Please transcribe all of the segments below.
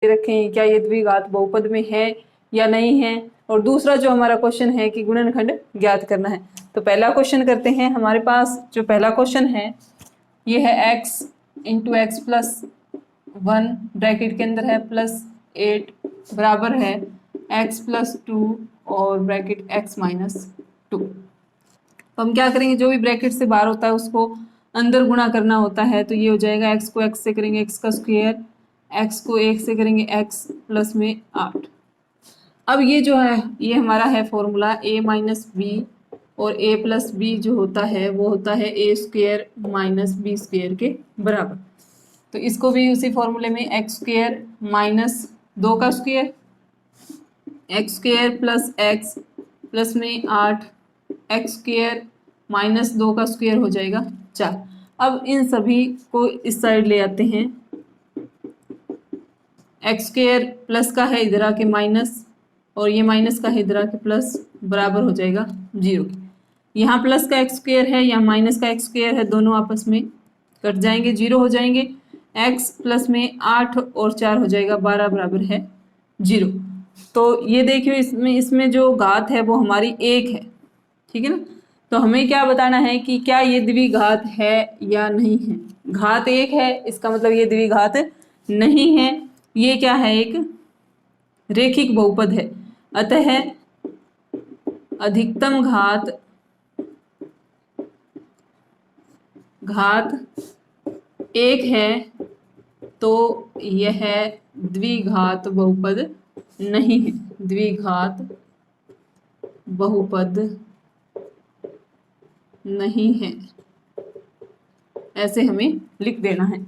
रखे हैं, क्या ये द्विघात बहुपद में है या नहीं है। और दूसरा जो हमारा क्वेश्चन है कि गुणनखंड ज्ञात करना है। तो पहला क्वेश्चन करते हैं। हमारे पास जो पहला क्वेश्चन है ये है x into x plus 1 bracket के अंदर है प्लस 8 बराबर है x प्लस 2 और ब्रैकेट x माइनस 2। तो हम क्या करेंगे, जो भी ब्रैकेट से बाहर होता है उसको अंदर गुणा करना होता है। तो ये हो जाएगा x को x से करेंगे x का स्क्वायर, x को 1 से करेंगे x प्लस में 8। अब ये जो है ये हमारा है फॉर्मूला a माइनस बी, और a प्लस बी जो होता है वो होता है a square minus b square के बराबर। तो इसको भी उसी फॉर्मूले में x स्क्वायर माइनस 2 का square x square plus x plus में 8 एक्स स्क्वायर माइनस 2 का स्क्वायर हो जाएगा 4। अब इन सभी को इस साइड ले आते हैं। एक्स स्क्वायर प्लस का है इधर आके माइनस, और ये माइनस का है इधर आके प्लस, बराबर हो जाएगा 0 के। यहाँ प्लस का एक्स स्क्वायर है, यहाँ माइनस का एक्स स्क्वायर है, दोनों आपस में कट जाएंगे, 0 हो जाएंगे। एक्स प्लस में 8 और 4 हो जाएगा 12 बराबर है 0। तो ये देखिए इसमें जो घात है वो हमारी 1 है, ठीक है ना। तो हमें क्या बताना है कि क्या ये द्विघात है या नहीं है। घात 1 है, इसका मतलब ये द्विघात नहीं है। ये क्या है, एक रेखिक बहुपद है, अतः अधिकतम घात 1 है, तो यह द्विघात बहुपद नहीं है, द्विघात बहुपद नहीं है, ऐसे हमें लिख देना है।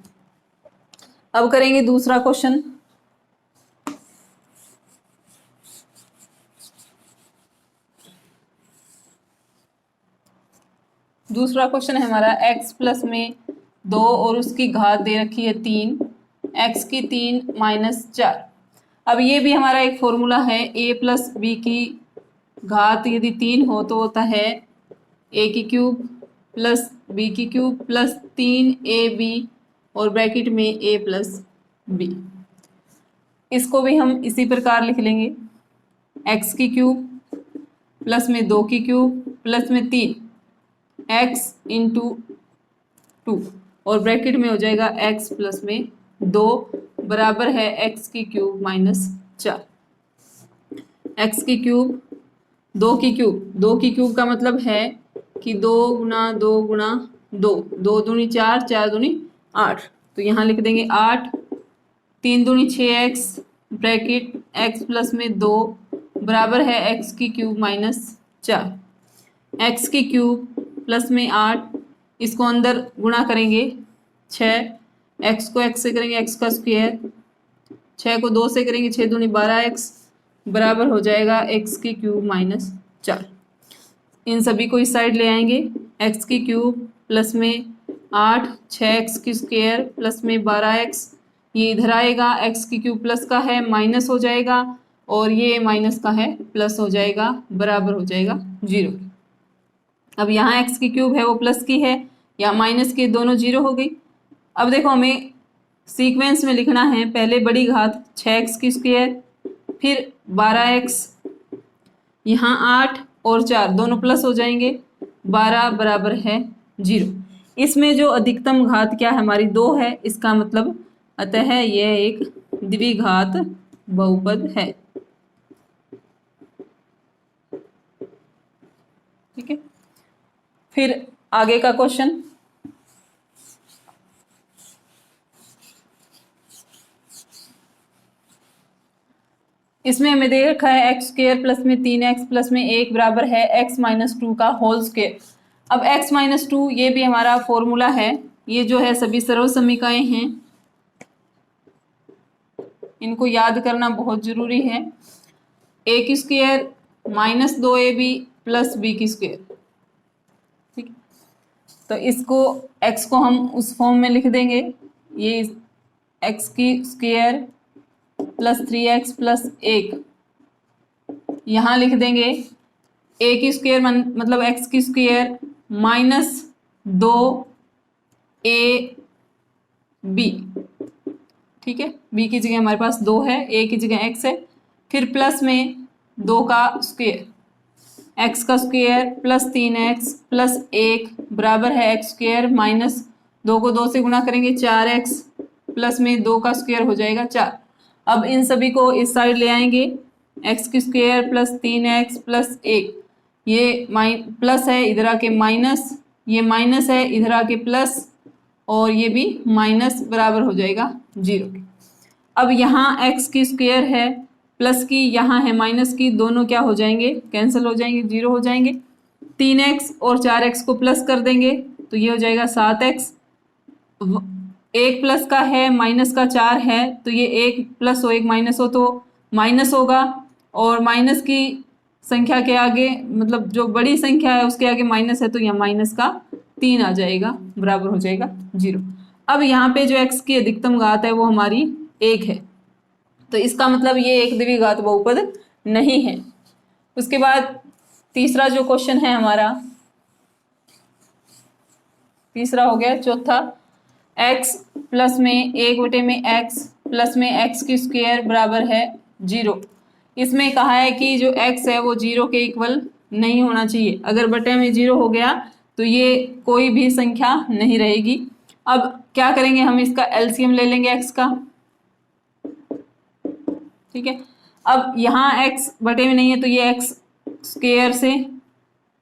अब करेंगे दूसरा क्वेश्चन। दूसरा क्वेश्चन है हमारा x प्लस में 2 और उसकी घात दे रखी है 3, x की 3 माइनस 4। अब ये भी हमारा एक फॉर्मूला है, a प्लस बी की घात यदि 3 हो तो होता है a की क्यूब प्लस b की क्यूब प्लस 3ab और ब्रैकेट में a प्लस b। इसको भी हम इसी प्रकार लिख लेंगे, x की क्यूब प्लस में 2 की क्यूब प्लस में 3 x इंटू 2 और ब्रैकेट में हो जाएगा x प्लस में 2 बराबर है x की क्यूब माइनस 4। x की क्यूब 2 की क्यूब, 2 की क्यूब का मतलब है कि 2 गुना 2 गुना 2, 2 दूनी 4, 4 दूनी 8। तो यहाँ लिख देंगे 8, 3 दूनी 6x ब्रैकेट x प्लस में 2 बराबर है x की क्यूब माइनस 4। x की क्यूब प्लस में 8, इसको अंदर गुणा करेंगे 6, x को x से करेंगे x का स्क्वायर, 6 को 2 से करेंगे 6 दूनी 12x बराबर हो जाएगा x की क्यूब माइनस 4। इन सभी को इस साइड ले आएंगे, x की क्यूब प्लस में 8 6x की स्क्वायर प्लस में 12x, ये इधर आएगा, x की क्यूब प्लस का है माइनस हो जाएगा और ये माइनस का है प्लस हो जाएगा, बराबर हो जाएगा 0। अब यहाँ x की क्यूब है वो प्लस की है, या माइनस की, दोनों 0 हो गई। अब देखो हमें सीक्वेंस में लिखना है, पहले बड़ी घात 6x की स्क्वायर, फिर 12x, यहाँ 8 और 4 दोनों प्लस हो जाएंगे, 12 बराबर है 0। इसमें जो अधिकतम घात क्या है हमारी 2 है, इसका मतलब अतः यह एक द्विघात बहुपद है, ठीक है। फिर आगे का क्वेश्चन, इसमें हमें दे रखा है एक्स स्क्वायर प्लस में 3x प्लस में 1 बराबर है x माइनस 2 का होल स्क्वायर। अब x माइनस 2 ये भी हमारा फॉर्मूला है, ये जो है सभी सर्वसमीकाएं हैं, इनको याद करना बहुत जरूरी है। a की square minus 2ab plus b की स्क्वायर, ठीक। तो इसको x को हम उस फॉर्म में लिख देंगे, ये x की स्क्वायर प्लस 3x प्लस 1, यहाँ लिख देंगे a की स्क्वायर मतलब x की स्क्वायर माइनस 2ab ठीक है, b की जगह हमारे पास 2 है, a की जगह x है, फिर प्लस में 2 का स्क्वायर, x का स्क्वायर प्लस 3x प्लस 1 बराबर है x स्क्वायर माइनस 2 को 2 से गुणा करेंगे 4x प्लस में 2 का स्क्वायर हो जाएगा 4। अब इन सभी को इस साइड ले आएंगे, x की स्क्वायर प्लस 3x प्लस 1, ये प्लस है इधर आके माइनस, ये माइनस है इधर आके प्लस, और ये भी माइनस, बराबर हो जाएगा 0 के। अब यहाँ x की स्क्वायर है प्लस की, यहाँ है माइनस की, दोनों क्या हो जाएंगे, कैंसिल हो जाएंगे, 0 हो जाएंगे। 3x और 4x को प्लस कर देंगे तो ये हो जाएगा 7x, 1 प्लस का है माइनस का 4 है, तो ये 1 प्लस हो 1 माइनस हो तो माइनस होगा, और माइनस की संख्या के आगे, मतलब जो बड़ी संख्या है उसके आगे माइनस है तो यहाँ माइनस का 3 आ जाएगा, बराबर हो जाएगा 0। अब यहाँ पे जो x की अधिकतम घात है वो हमारी 1 है, तो इसका मतलब ये एक द्विघात बहुपद नहीं है। उसके बाद तीसरा जो क्वेश्चन है हमारा, तीसरा हो गया, चौथा, x प्लस में 1/x प्लस में x की स्क्वायर बराबर है 0। इसमें कहा है कि जो x है वो 0 के इक्वल नहीं होना चाहिए, अगर बटे में 0 हो गया तो ये कोई भी संख्या नहीं रहेगी। अब क्या करेंगे, हम इसका एलसीएम ले लेंगे x का, ठीक है। अब यहाँ x बटे में नहीं है तो ये x स्क्वायर से,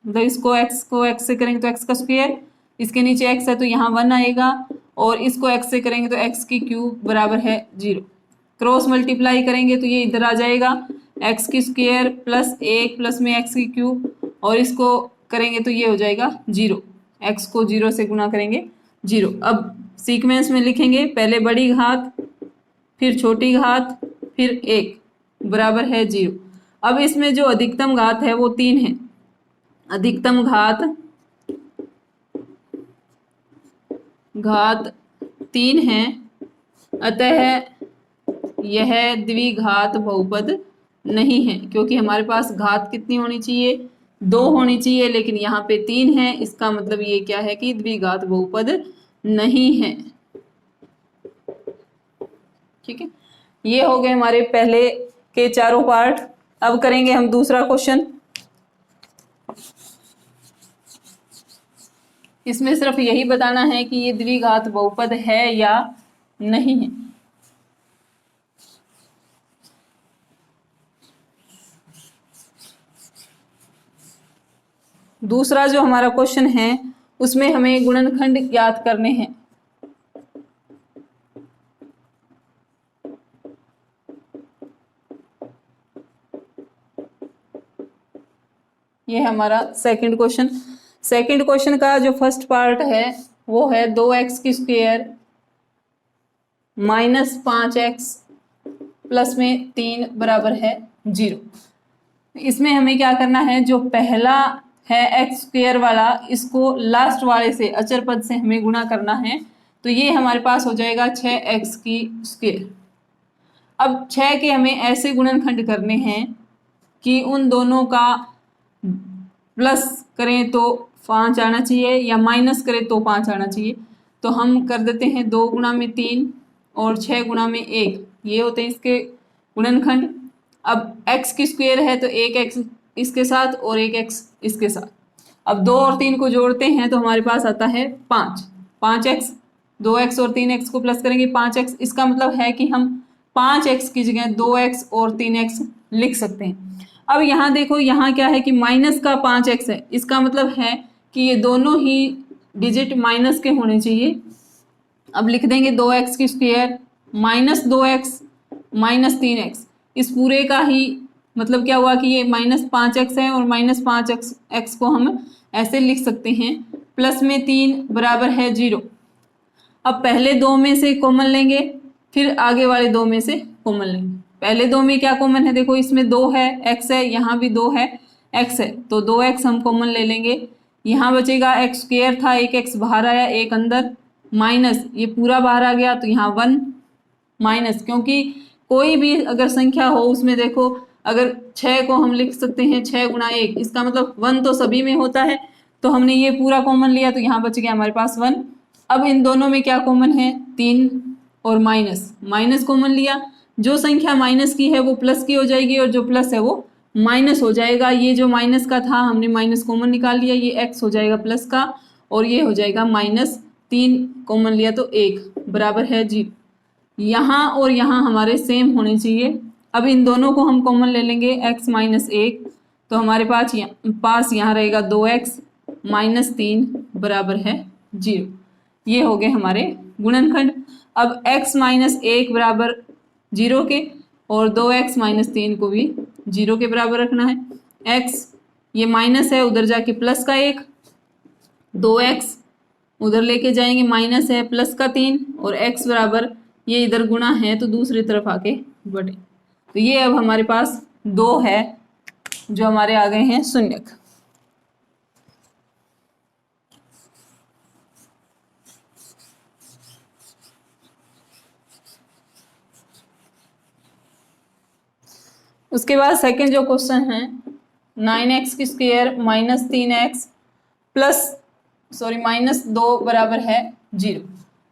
तो इसको x से करेंगे तो x का स्क्वायर, इसके नीचे x है तो यहाँ 1 आएगा, और इसको x से करेंगे तो x की क्यूब बराबर है 0। क्रॉस मल्टीप्लाई करेंगे तो ये इधर आ जाएगा, x की स्क्वायर प्लस 1 प्लस में x की क्यूब, और इसको करेंगे तो ये हो जाएगा 0, x को 0 से गुणा करेंगे 0। अब सीक्वेंस में लिखेंगे, पहले बड़ी घात फिर छोटी घात फिर 1 बराबर है 0। अब इसमें जो अधिकतम घात है वो 3 है, अधिकतम घात 3 है, अतः यह द्विघात बहुपद नहीं है, क्योंकि हमारे पास घात कितनी होनी चाहिए, 2 होनी चाहिए, लेकिन यहाँ पे 3 है, इसका मतलब ये क्या है कि द्विघात बहुपद नहीं है। ठीक है, ये हो गए हमारे पहले के चारों पार्ट। अब करेंगे हम दूसरा क्वेश्चन। इसमें सिर्फ यही बताना है कि ये द्विघात बहुपद है या नहीं है। दूसरा जो हमारा क्वेश्चन है उसमें हमें गुणनखंड ज्ञात करने हैं। ये हमारा सेकंड क्वेश्चन। सेकंड क्वेश्चन का जो फर्स्ट पार्ट है वो है 2x की स्क्वायर माइनस 5x प्लस में 3 बराबर है 0। इसमें हमें क्या करना है, जो पहला है x स्क्वायर वाला, इसको लास्ट वाले से अचर पद से हमें गुणा करना है, तो ये हमारे पास हो जाएगा 6x की स्क्वायर। अब 6 के हमें ऐसे गुणनखंड करने हैं कि उन दोनों का प्लस करें तो 5 आना चाहिए या माइनस करें तो 5 आना चाहिए। तो हम कर देते हैं 2 गुणा में 3 और 6 गुणा में 1, ये होते हैं इसके गुणनखंड। अब x की स्क्वायर है तो 1x इसके साथ और 1x इसके साथ। अब 2 और 3 को जोड़ते हैं तो हमारे पास आता है 5x, 2x और 3x को प्लस करेंगे 5x। इसका मतलब है कि हम 5x की जगह 2x और 3x लिख सकते हैं। अब यहाँ देखो, यहाँ क्या है कि माइनस का 5x है, इसका मतलब है कि ये दोनों ही डिजिट माइनस के होने चाहिए। अब लिख देंगे 2x की square minus 2x minus 3x। इस पूरे का ही मतलब क्या हुआ कि ये माइनस 5x है और माइनस 5x को हम ऐसे लिख सकते हैं, प्लस में 3 बराबर है 0। अब पहले 2 में से कॉमन लेंगे, फिर आगे वाले 2 में से कॉमन लेंगे। पहले 2 में क्या कॉमन है, देखो इसमें 2 है, x है, यहाँ भी 2 है, x है, तो 2x हम कॉमन ले लेंगे। यहाँ बचेगा x स्क्वायर था, 1x बाहर आया, 1 अंदर, माइनस ये पूरा बाहर आ गया तो यहाँ 1 माइनस, क्योंकि कोई भी अगर संख्या हो उसमें देखो, अगर 6 को हम लिख सकते हैं 6 गुणा 1, इसका मतलब 1 तो सभी में होता है, तो हमने ये पूरा कॉमन लिया तो यहाँ बच गया हमारे पास 1। अब इन दोनों में क्या कॉमन है, 3 और माइनस, माइनस कॉमन लिया, जो संख्या माइनस की है वो प्लस की हो जाएगी और जो प्लस है वो माइनस हो जाएगा। ये जो माइनस का था हमने माइनस कॉमन निकाल लिया, ये x हो जाएगा प्लस का और ये हो जाएगा -3 कॉमन लिया तो 1 बराबर है 0। यहाँ और यहाँ हमारे सेम होने चाहिए। अब इन दोनों को हम कॉमन ले लेंगे, x -1 तो हमारे पास यहाँ रहेगा 2x -3 बराबर है 0। ये हो गए हमारे गुणनखंड। अब x -1 बराबर 0 के और 2x -3 को भी 0 के बराबर रखना है। x ये माइनस है, उधर जाके प्लस का 1, 2x उधर लेके जाएंगे, माइनस है प्लस का 3 और x बराबर ये इधर गुणा है तो दूसरी तरफ आके बढ़े। तो ये अब हमारे पास 2 है जो हमारे आ गए हैं शून्यक। उसके बाद सेकंड जो क्वेश्चन है 9x² -3x -2 बराबर है 0।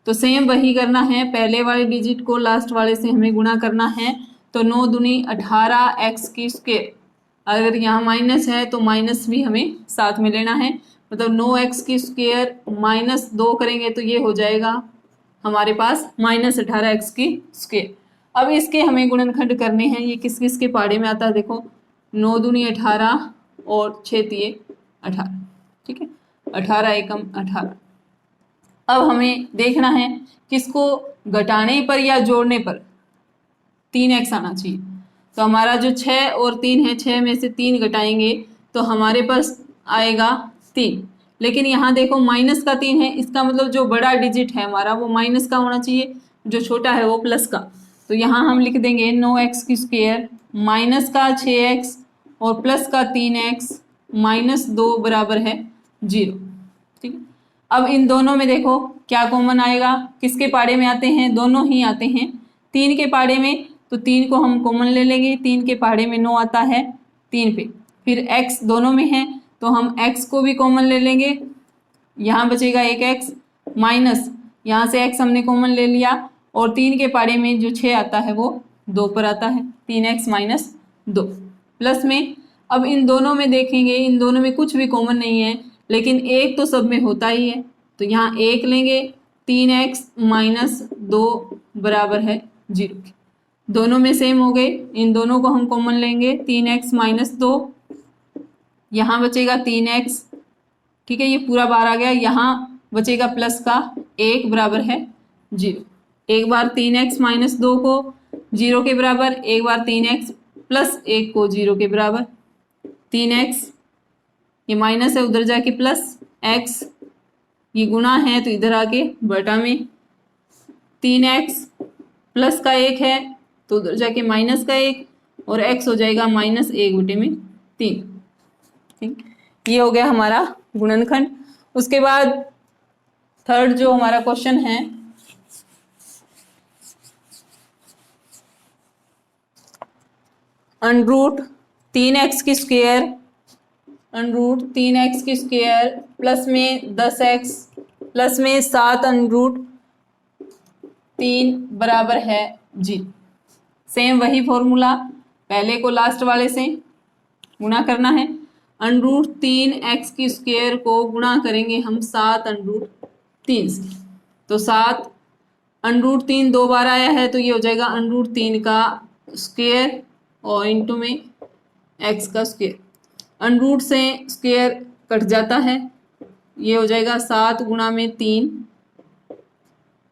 तो सेम वही करना है, पहले वाले डिजिट को लास्ट वाले से हमें गुणा करना है। तो 9 दूनी 18x², अगर यहाँ माइनस है तो माइनस भी हमें साथ में लेना है, मतलब 9x² -2 करेंगे तो ये हो जाएगा हमारे पास -18x²। अब इसके हमें गुणनखंड करने हैं। ये किस किस के पाड़े में आता है देखो, 9 दूनी 18 और 6 तिये 18, ठीक है, 18 एकम 18। अब हमें देखना है किसको घटाने पर या जोड़ने पर 3x आना चाहिए। तो हमारा जो 6 और 3 है, 6 में से 3 घटाएंगे तो हमारे पास आएगा 3। लेकिन यहाँ देखो माइनस का 3 है, इसका मतलब जो बड़ा डिजिट है हमारा वो माइनस का होना चाहिए, जो छोटा है वो प्लस का। तो यहाँ हम लिख देंगे 9x² माइनस का 6x और प्लस का 3x -2 बराबर है 0, ठीक है। अब इन दोनों में देखो क्या कॉमन आएगा, किसके पाड़े में आते हैं, दोनों ही आते हैं 3 के पाड़े में, तो 3 को हम कॉमन ले लेंगे। 3 के पाड़े में 9 आता है 3 पे, फिर x दोनों में है तो हम x को भी कॉमन ले लेंगे, यहाँ बचेगा एक x माइनस यहाँ से x हमने कॉमन ले लिया और 3 के पाड़े में जो 6 आता है वो 2 पर आता है, 3x -2 प्लस में। अब इन दोनों में देखेंगे, इन दोनों में कुछ भी कॉमन नहीं है, लेकिन एक तो सब में होता ही है, तो यहाँ 1 लेंगे, 3x -2 बराबर है 0। दोनों में सेम हो गए, इन दोनों को हम कॉमन लेंगे, 3x -2, यहाँ बचेगा 3x, ठीक है, ये पूरा बार आ गया, यहाँ बचेगा प्लस का 1 बराबर है 0। एक बार 3x -2 को 0 के बराबर, एक बार 3x + 1 को 0 के बराबर, 3x ये माइनस है उधर जाके प्लस, x ये गुणा है तो इधर आके बटा में, 3x प्लस का 1 है तो उधर जाके माइनस का 1 और x हो जाएगा -1/3, ठीक। ये हो गया हमारा गुणनखंड। उसके बाद थर्ड जो हमारा क्वेश्चन है √3x² प्लस में 10x प्लस में 7√3 बराबर है 0। सेम वही फॉर्मूला, पहले को लास्ट वाले से गुणा करना है। √3x² को गुणा करेंगे हम 7√3 से, तो 7√3 2 बार आया है तो ये हो जाएगा √3 का स्क्वायर और इंटू में x का स्क्वायर। √ से स्क्वायर कट जाता है, ये हो जाएगा 7 गुणा में 3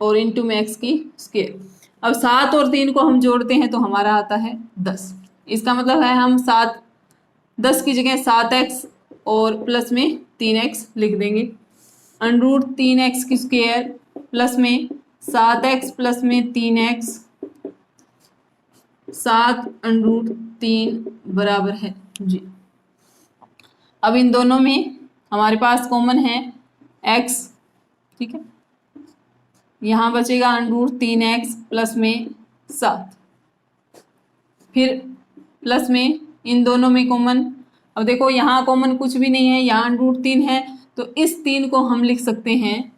और इंटू में x की स्क्वायर। अब 7 और 3 को हम जोड़ते हैं तो हमारा आता है 10। इसका मतलब है हम 10 की जगह 7x और प्लस में 3x लिख देंगे। √3x² प्लस में 7x प्लस में 3x 7√3 बराबर है 0। अब इन दोनों में हमारे पास कॉमन है x, ठीक है, यहाँ बचेगा √3x प्लस में 7, फिर प्लस में इन दोनों में कॉमन। अब देखो यहाँ कॉमन कुछ भी नहीं है, यहाँ √3 है तो इस 3 को हम लिख सकते हैं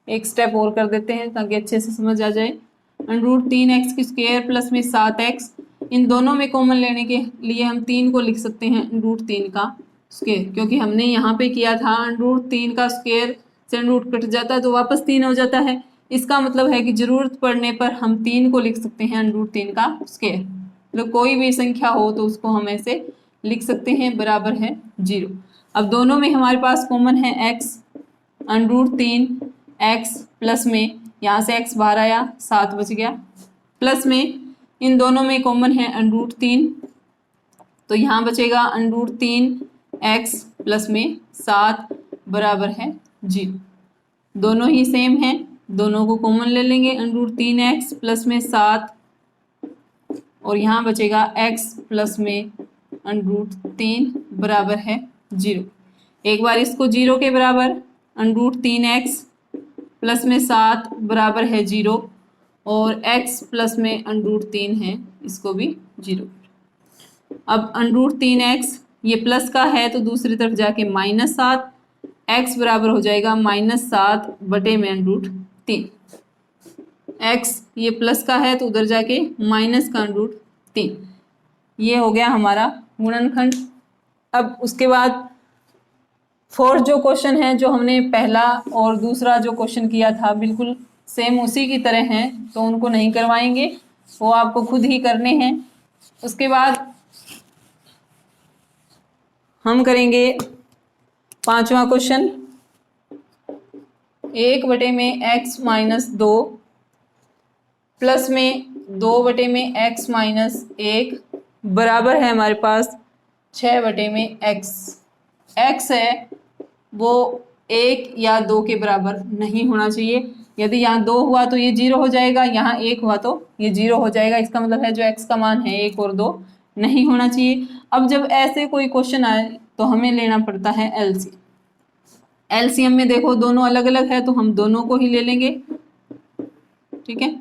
एक स्टेप और कर देते हैं ताकि अच्छे से समझ आ जाए। √3x² प्लस में 7x, इन दोनों में कॉमन लेने के लिए हम 3 को लिख सकते हैं √3 का स्क्वायर, क्योंकि हमने यहाँ पे किया था √3 का स्क्वायर से रूट कट जाता है तो वापस 3 हो जाता है। इसका मतलब है कि जरूरत पड़ने पर हम 3 को लिख सकते हैं √3 का स्क्वायर। मतलब कोई भी संख्या हो तो उसको हम ऐसे लिख सकते हैं, बराबर है 0। अब दोनों में हमारे पास कॉमन है x, √3x प्लस में यहाँ से x बाहर आया 7 बच गया, प्लस में इन दोनों में कॉमन है √3, तो यहाँ बचेगा √3x प्लस में 7 बराबर है 0। दोनों ही सेम हैं, दोनों को कॉमन ले लेंगे, √3x प्लस में 7 और यहाँ बचेगा x प्लस में √3 बराबर है 0। एक बार इसको 0 के बराबर, √3x प्लस में 7 बराबर है 0 और x प्लस में √3 है, इसको भी 0। अब √3x ये प्लस का है तो दूसरी तरफ जाके -7, x बराबर हो जाएगा -7 बटे में √3। x ये प्लस का है तो उधर जाके माइनस का √3। ये हो गया हमारा गुणनखंड। अब उसके बाद फोर्थ जो क्वेश्चन है, जो हमने पहला और दूसरा जो क्वेश्चन किया था बिल्कुल सेम उसी की तरह हैं, तो उनको नहीं करवाएंगे, वो आपको खुद ही करने हैं। उसके बाद हम करेंगे पांचवा क्वेश्चन, 1 बटे में x माइनस 2 प्लस में 2 बटे में x माइनस 1 बराबर है हमारे पास 6 बटे में x। x है वो 1 या 2 के बराबर नहीं होना चाहिए। यदि यहाँ 2 हुआ तो ये 0 हो जाएगा, यहाँ 1 हुआ तो ये 0 हो जाएगा। इसका मतलब है जो x का मान है 1 और 2 नहीं होना चाहिए। अब जब ऐसे कोई क्वेश्चन आए तो हमें लेना पड़ता है एलसीएम। एलसीएम में देखो दोनों अलग अलग है तो हम दोनों को ही ले लेंगे, ठीक है।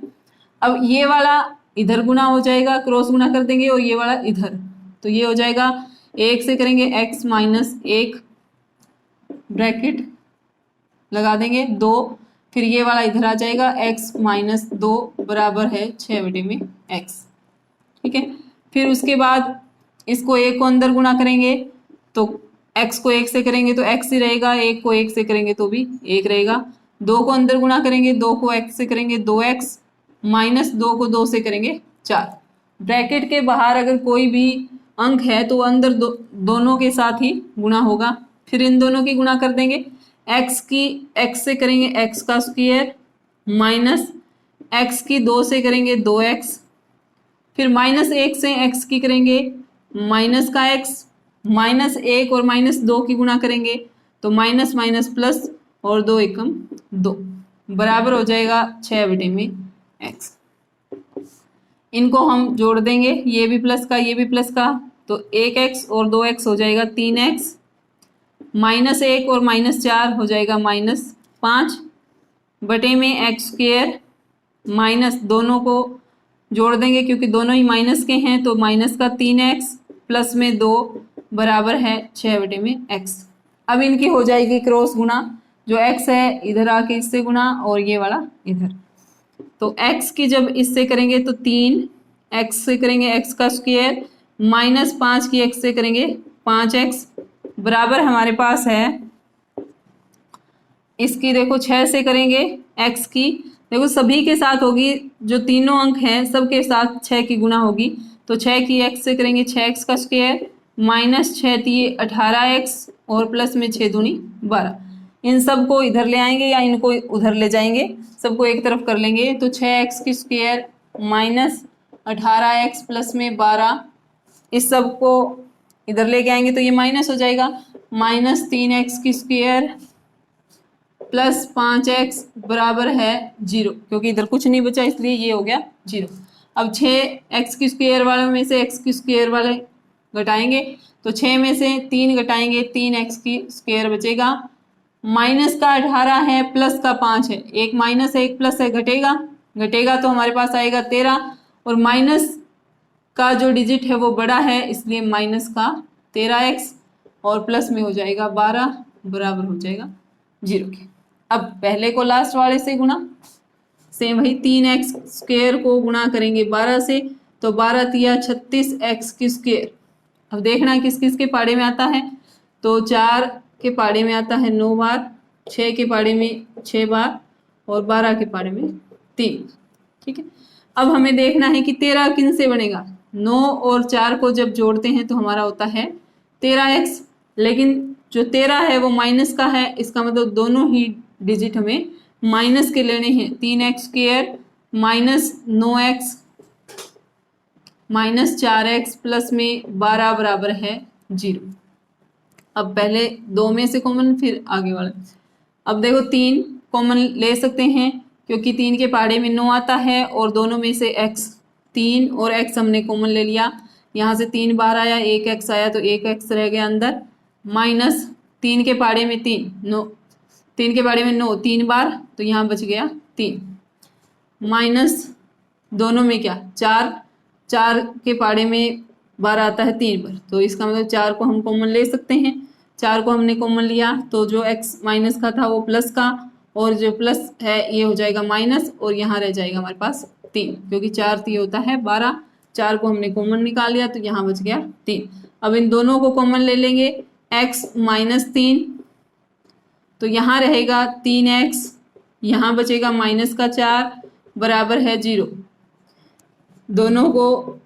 अब ये वाला इधर गुना हो जाएगा, क्रॉस गुना कर देंगे, और ये वाला इधर, तो ये हो जाएगा 1 से करेंगे x माइनस 1 ब्रैकेट लगा देंगे 2, फिर ये वाला इधर आ जाएगा x माइनस 2 बराबर है 6 बटे में x, ठीक है। फिर उसके बाद इसको 1 को अंदर गुना करेंगे तो x को 1 से करेंगे तो x ही रहेगा, 1 को 1 से करेंगे तो भी 1 रहेगा। 2 को अंदर गुना करेंगे, 2 को x से करेंगे 2x, माइनस 2 को 2 से करेंगे 4। ब्रैकेट के बाहर अगर कोई भी अंक है तो अंदर दोनों के साथ ही गुना होगा। फिर इन दोनों की गुना कर देंगे, x की x से करेंगे x का स्क्वायर, माइनस x की 2 से करेंगे 2x, फिर -1 से x की करेंगे माइनस का x, -1 और -2 की गुना करेंगे तो माइनस माइनस प्लस और 2 एकम 2 बराबर हो जाएगा 6 बटे में x। इनको हम जोड़ देंगे, ये भी प्लस का ये भी प्लस का, तो 1x और 2x हो जाएगा 3x, -1 और -4 हो जाएगा -5 बटे में x², माइनस दोनों को जोड़ देंगे क्योंकि दोनों ही माइनस के हैं तो माइनस का 3x प्लस में 2 बराबर है 6 बटे में x। अब इनकी हो जाएगी क्रॉस गुना, जो x है इधर आके इससे गुना और ये वाला इधर, तो x की जब इससे करेंगे तो 3x से करेंगे x का स्क्वायर, -5 की x से करेंगे 5x बराबर हमारे पास है, इसकी देखो 6 से करेंगे x की, देखो सभी के साथ होगी, जो तीनों अंक हैं सबके साथ 6 की गुना होगी, तो 6 की x से करेंगे 6x का स्क्वायर, -6 दिए 18x और प्लस में 6 दूनी 12। इन सब को इधर ले आएंगे या इनको उधर ले जाएंगे, सबको एक तरफ कर लेंगे, तो 6x की स्क्वायर -18x प्लस में 12, इस सब को इधर लेके आएंगे तो ये माइनस हो जाएगा, -3x की स्क्वायर प्लस 5x बराबर है 0, क्योंकि इधर कुछ नहीं बचा इसलिए ये हो गया 0। अब 6x की स्क्वायर वाले में से x की स्क्वायर वाले घटाएंगे तो 6 में से 3 घटाएंगे 3x की स्क्वायर बचेगा, माइनस का 18 है प्लस का 5 है, एक माइनस है एक प्लस है, घटेगा तो हमारे पास आएगा 13, और माइनस का जो डिजिट है वो बड़ा है इसलिए माइनस का 13x और प्लस में हो जाएगा 12 बराबर हो जाएगा 0 के। अब पहले को लास्ट वाले से गुणा, सेम वही 3x स्क्वायर को गुणा करेंगे 12 से, तो 12 तिया 36x की स्क्वायर। अब देखना है किस किस के पाड़े में आता है, तो 4 के पाड़े में आता है 9 बार, 6 के पाड़े में 6 बार और 12 के पाड़े में 3। ठीक है, अब हमें देखना है कि 13 किन से बनेगा। 9 और 4 को जब जोड़ते हैं तो हमारा होता है 13x, लेकिन जो 13 है वो माइनस का है, इसका मतलब दोनों ही डिजिट हमें माइनस के लेने हैं। 3x square minus 9x minus 4x plus में 12 बराबर है 0। अब पहले 2 में से कॉमन, फिर आगे वाला। अब देखो 3 कॉमन ले सकते हैं क्योंकि 3 के पाड़े में 9 आता है और दोनों में से x, 3 और x हमने कॉमन ले लिया। यहाँ से 3 बार आया, 1x आया तो 1x रह गया अंदर, माइनस 3 के पाड़े में 3 9, 3 के पाड़े में 9 3 बार तो यहाँ बच गया 3, माइनस दोनों में क्या 4, 4 के पाड़े में 12 आता है 3 बार, तो इसका मतलब 4 को हम कॉमन ले सकते हैं। 4 को हमने कॉमन लिया तो जो x माइनस का था वो प्लस का, और जो प्लस है ये हो जाएगा माइनस, और यहाँ रह जाएगा हमारे पास 3, क्योंकि 4 3 होता है 12। 4 को हमने कॉमन निकाल लिया तो यहाँ बच गया 3। अब इन दोनों को कॉमन ले लेंगे, x माइनस 3, तो यहाँ रहेगा 3x, यहाँ बचेगा माइनस का 4 बराबर है 0। दोनों को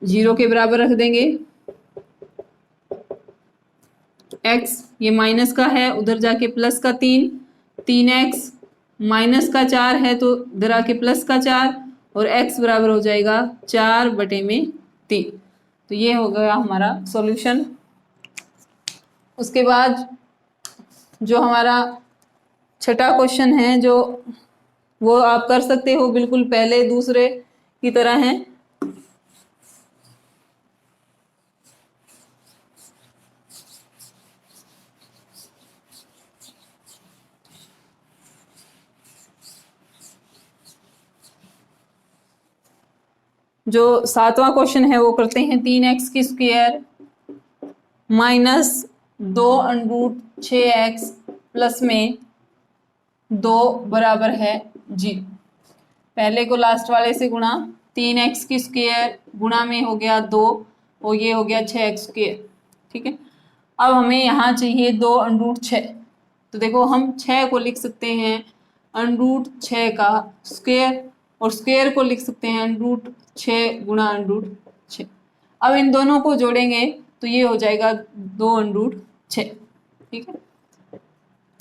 0 के बराबर रख देंगे। x ये माइनस का है, उधर जाके प्लस का 3, 3x माइनस का 4 है तो इधर आके प्लस का 4, और x बराबर हो जाएगा 4/3। तो ये हो गया हमारा सॉल्यूशन। उसके बाद जो हमारा छठा क्वेश्चन है, जो वो आप कर सकते हो, बिल्कुल पहले दूसरे की तरह है। जो 7वां क्वेश्चन है वो करते हैं। 3x की स्क्वायर माइनस 2√6x प्लस में 2 बराबर है 0। पहले को लास्ट वाले से गुणा, 3x की स्क्वायर गुणा में हो गया 2 और ये हो गया 6x स्क्वायर। ठीक है, अब हमें यहाँ चाहिए 2√6, तो देखो हम 6 को लिख सकते हैं √6 का स्क्वायर, और स्क्वायर को लिख सकते हैं √6 गुणा √6। अब इन दोनों को जोड़ेंगे तो ये हो जाएगा 2√6। ठीक है,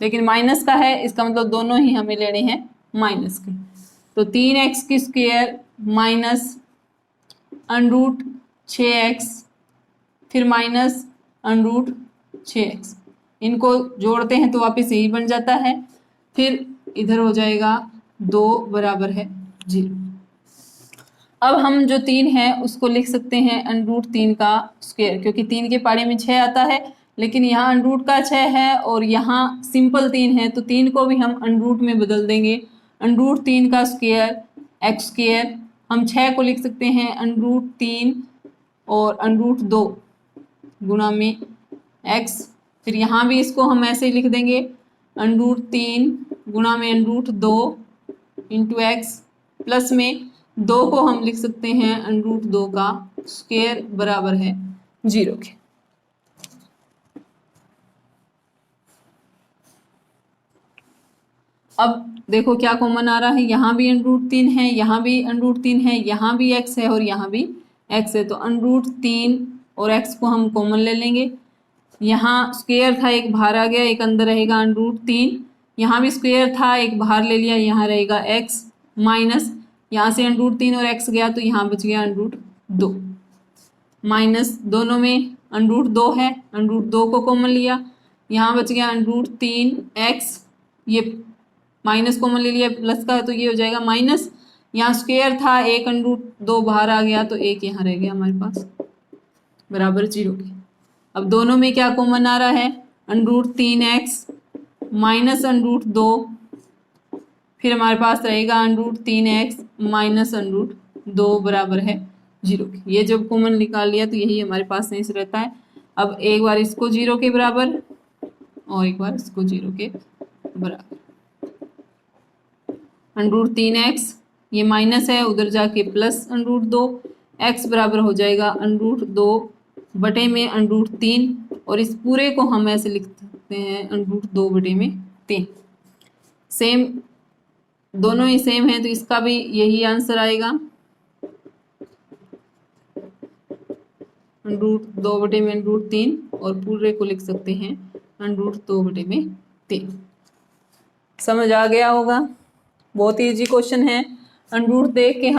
लेकिन माइनस का है, इसका मतलब दोनों ही हमें लेने हैं माइनस के। तो 3x की स्क्वायर माइनस √6x फिर माइनस √6x, इनको जोड़ते हैं तो वापस यही बन जाता है, फिर इधर हो जाएगा 2 बराबर है 0। अब हम जो 3 है उसको लिख सकते हैं √3 का स्क्वायर, क्योंकि 3 के पाड़े में 6 आता है, लेकिन यहाँ √ का 6 है और यहाँ सिंपल 3 है, तो 3 को भी हम √ में बदल देंगे। √3 का स्क्वायर x स्क्वायर, हम 6 को लिख सकते हैं √3 और √2 गुणा में x, फिर यहाँ भी इसको हम ऐसे ही लिख देंगे √3 गुणा में √2 इंटू x, प्लस में 2 को हम लिख सकते हैं √2 का स्क्वायर बराबर है 0 के। अब देखो क्या कॉमन आ रहा है, यहाँ भी √3 है, यहाँ भी √3 है, यहाँ भी x है और यहाँ भी x है, तो √3 और x को हम कॉमन ले लेंगे। यहाँ स्क्वायर था, एक बाहर आ गया, एक अंदर रहेगा √3, यहाँ भी स्क्वायर था, एक बाहर ले लिया, यहाँ रहेगा x माइनस, यहाँ से √3 और x गया तो यहाँ बच गया √2, माइनस दोनों में √2 है, √2 को कॉमन लिया, यहाँ बच गया √3x, ये माइनस कॉमन ले लिया प्लस का, तो ये हो जाएगा माइनस, यहाँ स्क्वायर था, एक √2 बाहर आ गया तो एक यहाँ रह गया हमारे पास बराबर 0 के। अब दोनों में क्या कॉमन आ रहा है, √3x माइनस √2, फिर हमारे पास रहेगा √3x माइनस √2 बराबर है 0 के। ये जब कॉमन निकाल लिया तो यही हमारे पास नहीं रहता है। अब एक बार इसको 0 के बराबर और एक बार इसको 0 के बराबर, √3x, ये माइनस है उधर जाके प्लस √2, x बराबर हो जाएगा √2 बटे में √3, और इस पूरे को हम ऐसे लिख सकते हैं √2 बटे में 3। सेम, दोनों ही सेम है तो इसका भी यही आंसर आएगा, √2 बटे में √3, और पूरे को लिख सकते हैं √2 बटे में 3। समझ आ गया होगा, बहुत ही इजी क्वेश्चन है। √ देख के